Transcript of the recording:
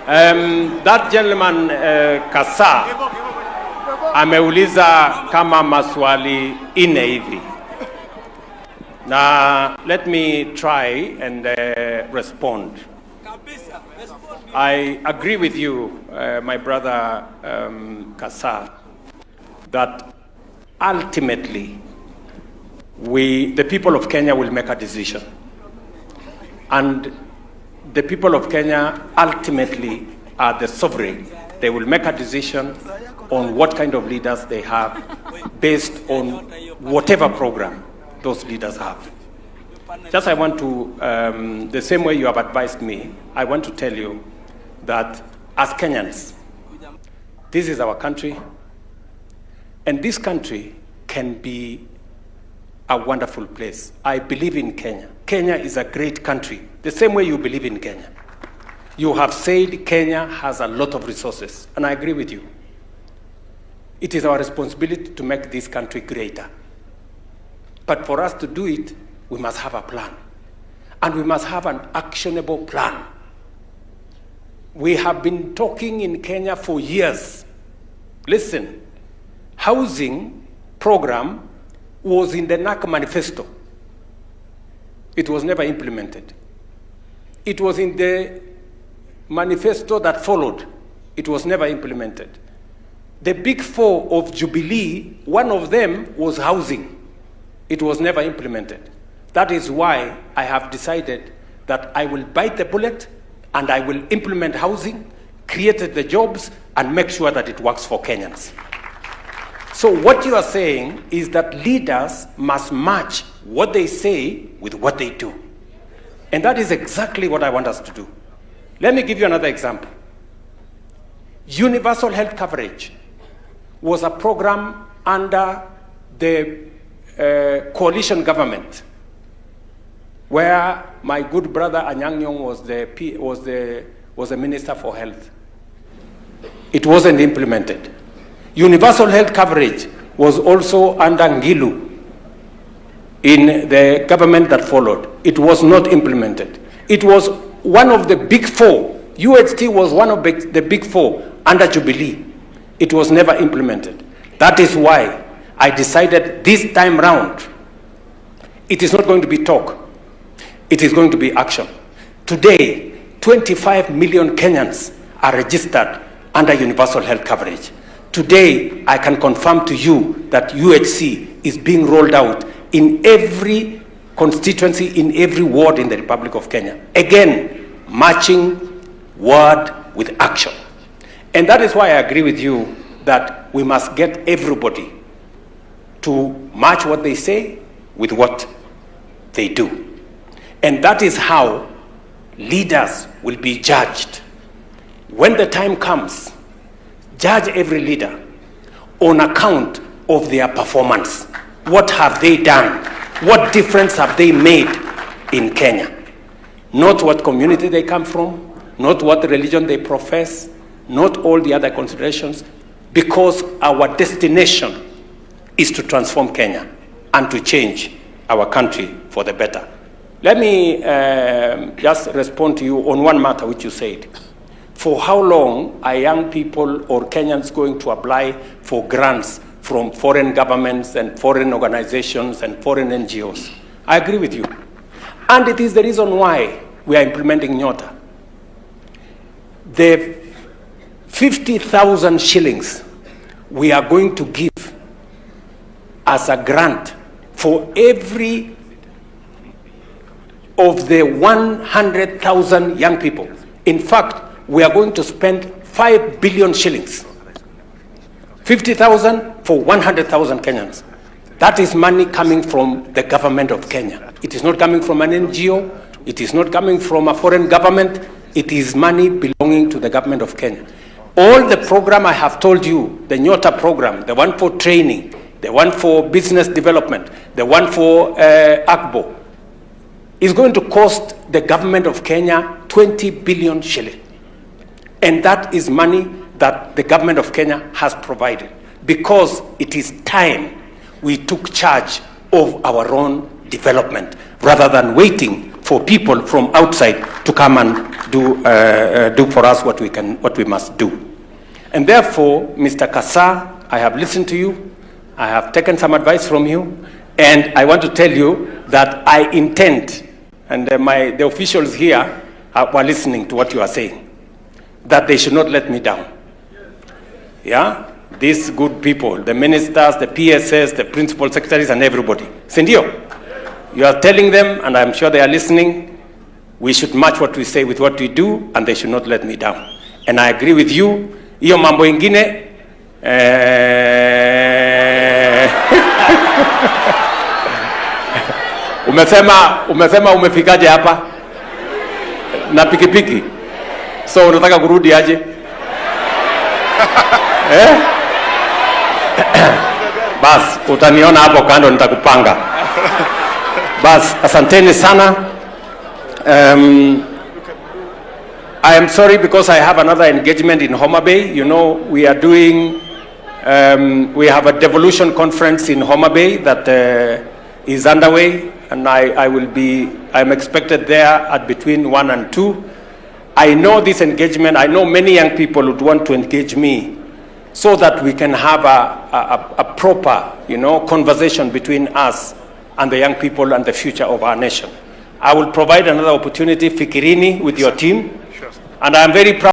That gentleman Kasa ameuliza kama maswali ine hivi. Now, let me try and respond. I agree with you, my brother Kasa, that ultimately the people of Kenya will make a decision. And the people of Kenya ultimately are the sovereign. They will make a decision on what kind of leaders they have based on whatever program those leaders have. Just I want to, the same way you have advised me, I want to tell you that as Kenyans, this is our country, and this country can be a wonderful place. I believe in Kenya. Kenya is a great country, the same way you believe in Kenya. You have said Kenya has a lot of resources, and I agree with you. It is our responsibility to make this country greater. But for us to do it, we must have a plan. And we must have an actionable plan. We have been talking in Kenya for years. Listen, housing program was in the NAC manifesto. It was never implemented. It was in the manifesto that followed. It was never implemented. The big four of Jubilee, one of them was housing. It was never implemented. That is why I have decided that I will bite the bullet and I will implement housing, create the jobs, and make sure that it works for Kenyans. So what you are saying is that leaders must match what they say with what they do. And that is exactly what I want us to do. Let me give you another example. Universal health coverage was a program under the coalition government, where my good brother Anyang' Nyong'o was the Minister for Health. It wasn't implemented. Universal health coverage was also under Ngilu in the government that followed. It was not implemented. It was one of the big four. UHT was one of the big four under Jubilee. It was never implemented. That is why I decided this time round, it is not going to be talk. It is going to be action. Today, 25 million Kenyans are registered under universal health coverage. Today, I can confirm to you that UHC is being rolled out in every constituency, in every ward in the Republic of Kenya. Again, matching word with action. And that is why I agree with you that we must get everybody to match what they say with what they do. And that is how leaders will be judged. When the time comes, judge every leader on account of their performance. What have they done? What difference have they made in Kenya? Not what community they come from, not what religion they profess, not all the other considerations, because our destination is to transform Kenya and to change our country for the better. Let me just respond to you on one matter which you said. For how long are young people or Kenyans going to apply for grants from foreign governments and foreign organizations and foreign NGOs? I agree with you. And it is the reason why we are implementing Nyota. The 50,000 shillings we are going to give as a grant for every of the 100,000 young people. In fact, we are going to spend 5 billion shillings. 50,000 for 100,000 Kenyans. That is money coming from the government of Kenya. It is not coming from an NGO. It is not coming from a foreign government. It is money belonging to the government of Kenya. All the program I have told you, the Nyota program, the one for training, the one for business development, the one for ACBO, is going to cost the government of Kenya 20 billion shillings. And that is money that the government of Kenya has provided, because it is time we took charge of our own development rather than waiting for people from outside to come and do for us what we must do. And therefore, Mr. Kasa, I have listened to you, I have taken some advice from you, and I want to tell you that I intend, and the officials here were listening to what you are saying, that they should not let me down. Yeah? These good people, the ministers, the PSS, the principal secretaries, and everybody. Sindio, you are telling them, and I'm sure they are listening, we should match what we say with what we do, and they should not let me down. And I agree with you. Iyo mambo ingine, umesema umefikaje hapa na pikipiki, so unataka kurudi aje? Bas, utaniona hapo kando, nitakupanga. Bas, asanteni sana. I am sorry because I have another engagement in Homa Bay. You know, we are doing, we have a devolution conference in Homa Bay that is underway, and I'm expected there at between 1 and 2. I know this engagement, I know many young people would want to engage me so that we can have a proper, conversation between us and the young people and the future of our nation. I will provide another opportunity, Fikirini, with your team. Sure. And I'm very proud.